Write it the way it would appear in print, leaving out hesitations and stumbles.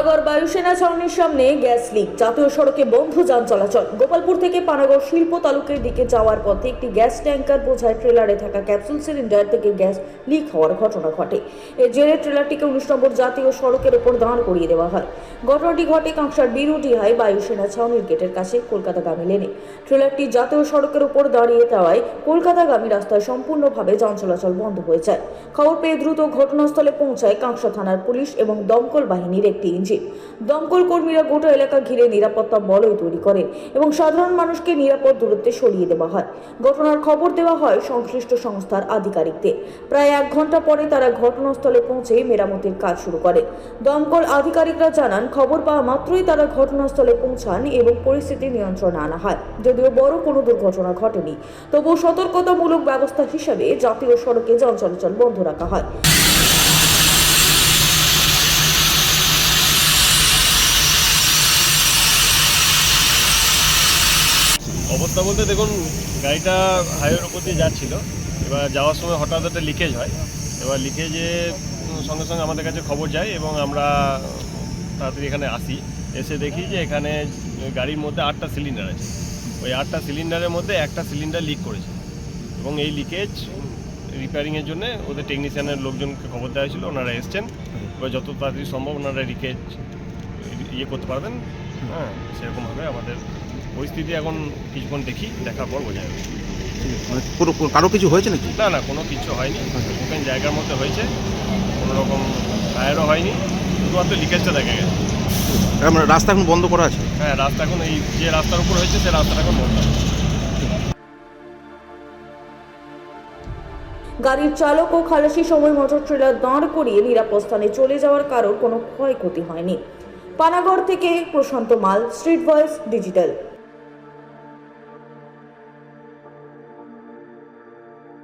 পানাগড় বায়ুসেনা ছাউনির সামনে gas leak, জাতীয় সড়কে বন্ধ যান চলাচল। গোপালপুর থেকে পানাগড় শিল্প তালুকের দিকে যাওয়ার পথে একটি গ্যাস ট্যাঙ্কার বোঝায় ট্রেলারে থাকা ক্যাপসুল সিলিন্ডার থেকে গ্যাস লিক হওয়ার ঘটনা ঘটে। এর জেরে ট্রেলারটিকে 19 নম্বর জাতীয় সড়কের উপর দাঁড় করিয়ে দেওয়া হয়। ঘটনাটি ঘটে কাঁকসার বিরুডিহায় বায়ুসেনা ছাউনির গেটের কাছে কলকাতাগামী লেনে। ট্রেলারটি জাতীয় সড়কের উপর দাঁড়িয়ে দেওয়ায় কলকাতাগামী রাস্তায় সম্পূর্ণভাবে যান চলাচল বন্ধ হয়ে যায়। খবর পেয়ে দ্রুত ঘটনাস্থলে পৌঁছায় কাঁকসা থানার পুলিশ এবং দমকল বাহিনীর একটি ইঞ্জিন। দমকল কর্মীরা গোটা এলাকা ঘিরে নিরাপত্তা বলয় তৈরি করেন এবং সাধারণ মানুষকে নিরাপদ দূরত্বে সরিয়ে দেওয়া হয়। ঘটনার খবর দেওয়া হয় সংশ্লিষ্ট সংস্থার আধিকারিকদের। প্রায় 1 ঘন্টা পরে তারা ঘটনাস্থলে পৌঁছে মেরামতির কাজ শুরু করে। দমকল আধিকারিকরা জানান, খবর পাওয়া মাত্রই তারা ঘটনাস্থলে পৌঁছান এবং পরিস্থিতি নিয়ন্ত্রণে আনা হয়। যদিও বড় কোনো দুর্ঘটনা ঘটেনি, তবুও সতর্কতামূলক ব্যবস্থা হিসেবে জাতীয় সড়কে যান চলাচল বন্ধ রাখা হয়। অবস্থা বলতে দেখুন, গাড়িটা হাইওয়ের উপর দিয়ে যাচ্ছিল। এবার যাওয়ার সময় হঠাৎ একটা লিকেজ হয়। এবার লিকেজে সঙ্গে সঙ্গে আমাদের কাছে খবর যায় এবং আমরা তাড়াতাড়ি এখানে আসি। এসে দেখি যে এখানে গাড়ির মধ্যে 8টা সিলিন্ডার আছে। ওই 8টা সিলিন্ডারের মধ্যে একটা সিলিন্ডার লিক করেছে এবং এই লিকেজ রিপেয়ারিংয়ের জন্য ওদের টেকনিশিয়ানের লোকজনকে খবর দেওয়া হয়েছিল। ওনারা এসছেন। এবার যত তাড়াতাড়ি সম্ভব ওনারা লিকেজ করতে পারবেন। হ্যাঁ, সেরকমভাবে আমাদের পরিস্থিতি এখন কিছুক্ষণ দেখার পর বোঝা যাবে। পুরো কারো কিছু হয়েছে নাকি? না, কোনো কিছু হয়নি। ওপেন জায়গার মধ্যে হয়েছে, কোনো রকম ফায়ারও হয়নি, শুধুমাত্র লিকেজটা দেখা গেছে। রাস্তা এখন বন্ধ করা আছে? হ্যাঁ, রাস্তা এখন এই যে রাস্তার উপর হয়েছে সে রাস্তাটা এখন বন্ধ আছে। গাড়ির চালক ও খালাসি সময় মোটর ট্রেলার দাঁড় করিয়ে নিরাপদ স্থানে চলে যাওয়ার কারণ কোনো ক্ষয়ক্ষতি হয়নি। পানাগড় থেকে প্রশান্ত মাল, স্ট্রিট ভয়েস ডিজিটাল।